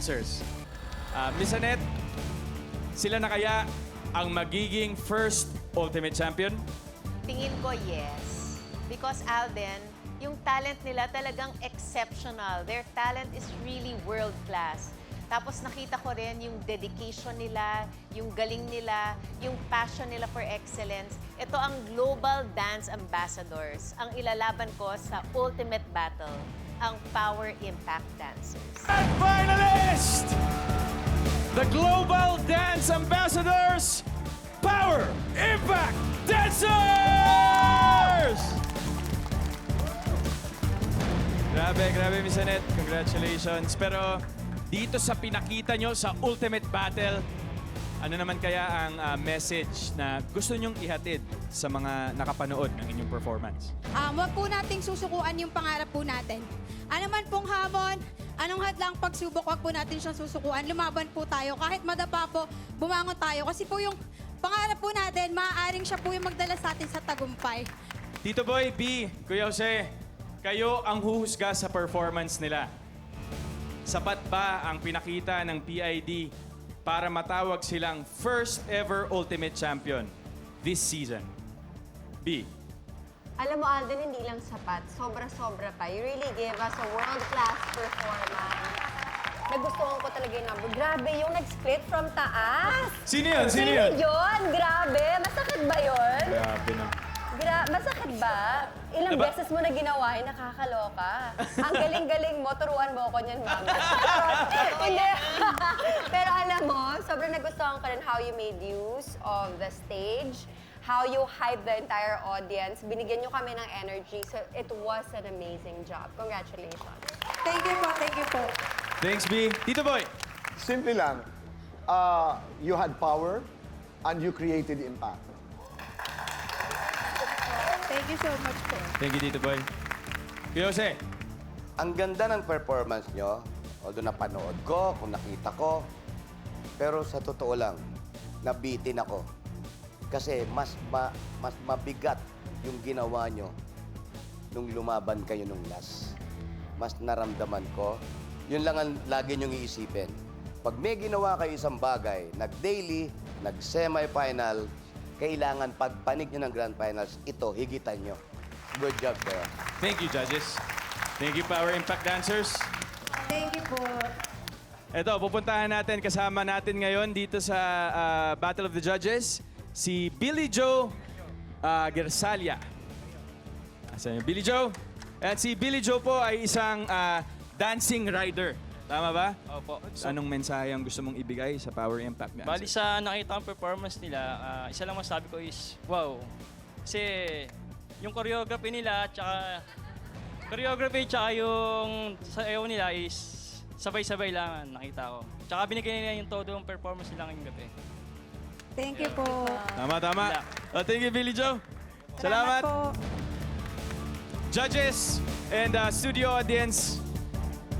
Dancers. Miss Annette, sila na kaya ang magiging first Ultimate Champion? Tingin ko, yes. Because Alden, yung talent nila talagang exceptional. Their talent is really world-class. Tapos nakita ko rin yung dedication nila, yung galing nila, yung passion nila for excellence. Ito ang Global Dance Ambassadors, ang ilalaban ko sa Ultimate Battle, ang Power Impact Dancers. And finalist, the Global Dance Ambassadors, Power Impact Dancers! Grabe, Miss Annette. Congratulations. Pero dito sa pinakita nyo sa Ultimate Battle, ano naman kaya ang message na gusto nyong ihatid sa mga nakapanood ng inyong performance? Huwag po nating susukuan yung pangarap po natin. Ano man pong hamon, anong hadlang pagsubok, huwag po natin siyang susukuan. Lumaban po tayo. Kahit madapa po, bumangon tayo. Kasi po yung pangarap po natin, maaaring siya po yung magdala sa atin sa tagumpay. Tito Boy, B, Kuya Jose, kayo ang huhusga sa performance nila. Sapat ba ang pinakita ng PID para matawag silang first ever Ultimate Champion this season? B. Alam mo, Alden, hindi lang sapat. Sobra-sobra pa. You really gave us a world-class performance. Nagustuhan ko talaga yung number. Grabe, yung nag-split from taas. Sino yun? Yun? Grabe. Masakit ba yun? Grabe na. Masakit ba? Ilang Diba? beses mo na ginawa, nakakaloka. Ang galing-galing mo, turuan mo ako niyan, mama. Hindi. Pero alam mo, sobrang nagustuhan ko rin how you made use of the stage, how you hyped the entire audience. Binigyan nyo kami ng energy, so it was an amazing job. Congratulations. Thank you po, thank you po. Thanks, B. Tito Boy. Simple lang. You had power and you created impact. Thank you so much po. Thank you, Tito Boy. Kuya Jose. Ang ganda ng performance nyo, although napanood ko, kung nakita ko, pero sa totoo lang, nabitin ako. Kasi mas mabigat yung ginawa nyo nung lumaban kayo nung last. Mas naramdaman ko, yun lang ang lagi nyong iisipin. Pag may ginawa kayo isang bagay, nag-daily, nag-semi-final, kailangan pagpanig nyo ng Grand Finals, ito, higitan nyo. Good job, sir. Thank you, judges. Thank you, Power Impact Dancers. Thank you po. Ito, pupuntahan natin, kasama natin ngayon dito sa Battle of the Judges, si Billy Joe Gersalia. Asan yung Billy Joe? At si Billy Joe po ay isang dancing rider. Tama ba? Opo. Anong mensahe ang gusto mong ibigay sa Power Impact Dancers? Bali sa nakita kong performance nila, isa lang masabi ko is, wow. Kasi yung choreography nila, tsaka yung sayaw nila is sabay-sabay lang nakita ko. Tsaka binigay nila yung todo yung performance nila ngayong gabi. Thank you po. Tama. Thank you, Billy Joe. Salamat. po. Judges and studio audience,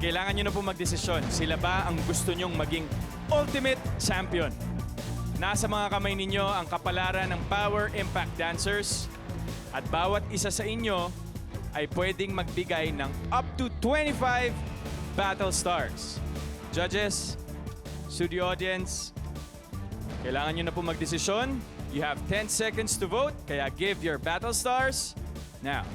kailangan nyo na po magdesisyon. Sila ba ang gusto nyong maging Ultimate Champion? Nasa mga kamay ninyo ang kapalaran ng Power Impact Dancers at bawat isa sa inyo ay pwedeng magbigay ng up to 25 Battle Stars. Judges, studio audience, kailangan nyo na po magdesisyon. You have 10 seconds to vote, kaya give your Battle Stars now.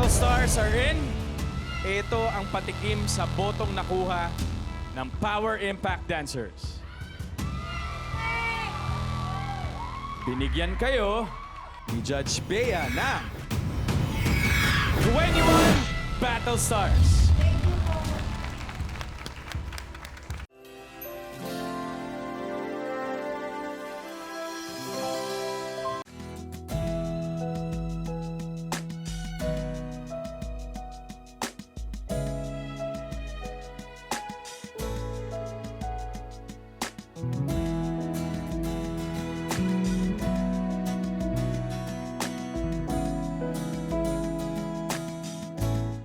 Stars are in. Ito ang patikim sa botong nakuha ng Power Impact Dancers. Binigyan kayo ni Judge Bea ng 21 Battle Stars.